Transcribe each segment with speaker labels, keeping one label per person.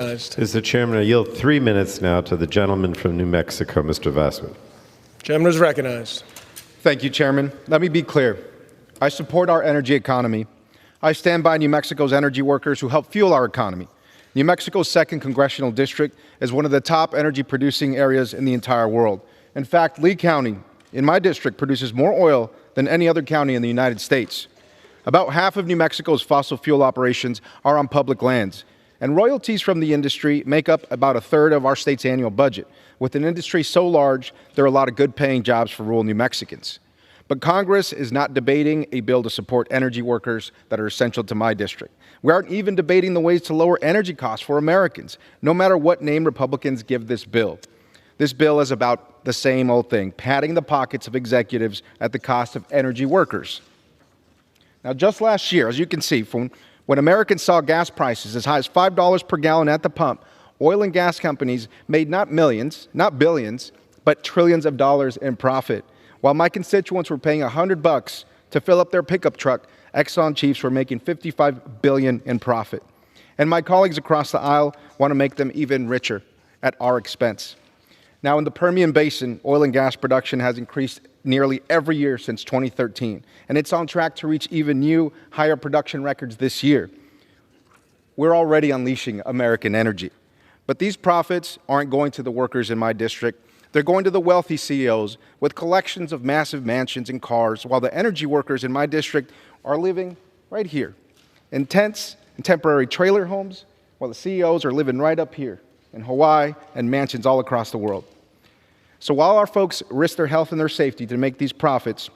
Speaker 1: Mr. Chairman, I yield 3 minutes now to the gentleman from New Mexico, Mr. Vasquez.
Speaker 2: Gentleman is recognized.
Speaker 3: Thank you, Chairman. Let me be clear. I support our energy economy. I stand by New Mexico's energy workers who help fuel our economy. New Mexico's 2nd Congressional District is one of the top energy-producing areas in the entire world. In fact, Lee County, in my district, produces more oil than any other county in the United States. About half of New Mexico's fossil fuel operations are on public lands, and royalties from the industry make up about a third of our state's annual budget. With an industry so large, there are a lot of good-paying jobs for rural New Mexicans. But Congress is not debating a bill to support energy workers that are essential to my district. We aren't even debating the ways to lower energy costs for Americans, no matter what name Republicans give this bill. This bill is about the same old thing, padding the pockets of executives at the cost of energy workers. Now, just last year, as you can see, when Americans saw gas prices as high as $5 per gallon at the pump, oil and gas companies made not millions, not billions, but trillions of dollars in profit. While my constituents were paying $100 to fill up their pickup truck, Exxon chiefs were making $55 billion in profit. And my colleagues across the aisle want to make them even richer at our expense. Now, in the Permian Basin, oil and gas production has increased nearly every year since 2013, and it's on track to reach even new, higher production records this year. We're already unleashing American energy. But these profits aren't going to the workers in my district. They're going to the wealthy CEOs with collections of massive mansions and cars, while the energy workers in my district are living right here in tents and temporary trailer homes, while the CEOs are living right up here in Hawaii and mansions all across the world. So while our folks risk their health and their safety to make these profits,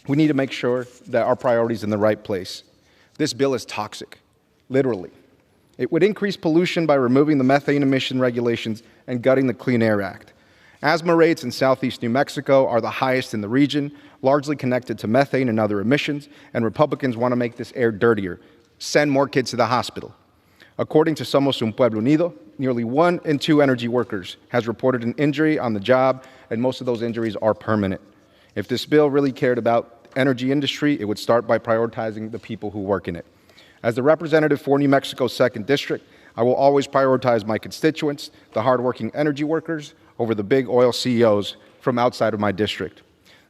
Speaker 3: we need to make sure that our priorities are in the right place. This bill is toxic, literally. It would increase pollution by removing the methane emission regulations and gutting the Clean Air Act. Asthma rates in southeast New Mexico are the highest in the region, largely connected to methane and other emissions, and Republicans want to make this air dirtier, send more kids to the hospital. According to Somos Un Pueblo Unido, nearly 1 in 2 energy workers has reported an injury on the job, and most of those injuries are permanent. If this bill really cared about the energy industry, it would start by prioritizing the people who work in it. As the representative for New Mexico's 2nd District, I will always prioritize my constituents, the hardworking energy workers, over the big oil CEOs from outside of my district.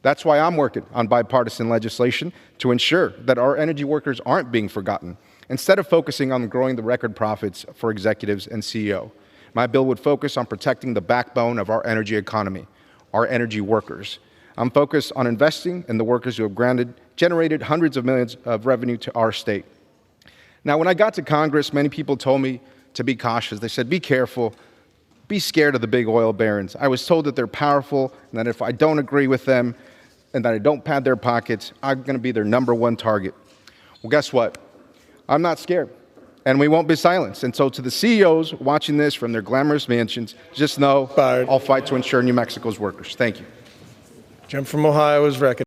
Speaker 3: That's why I'm working on bipartisan legislation to ensure that our energy workers aren't being forgotten. Instead of focusing on growing the record profits for executives and CEO, my bill would focus on protecting the backbone of our energy economy, our energy workers. I'm focused on investing in the workers who have generated hundreds of millions of revenue to our state. Now, when I got to Congress, many people told me to be cautious. They said, be careful, be scared of the big oil barons. I was told that they're powerful and that if I don't agree with them and that I don't pad their pockets, I'm going to be their #1 target. Well, guess what? I'm not scared, and we won't be silenced. And so to the CEOs watching this from their glamorous mansions, just know I'll fight to ensure New Mexico's workers. Thank you.
Speaker 2: Gentleman from Ohio is recognized.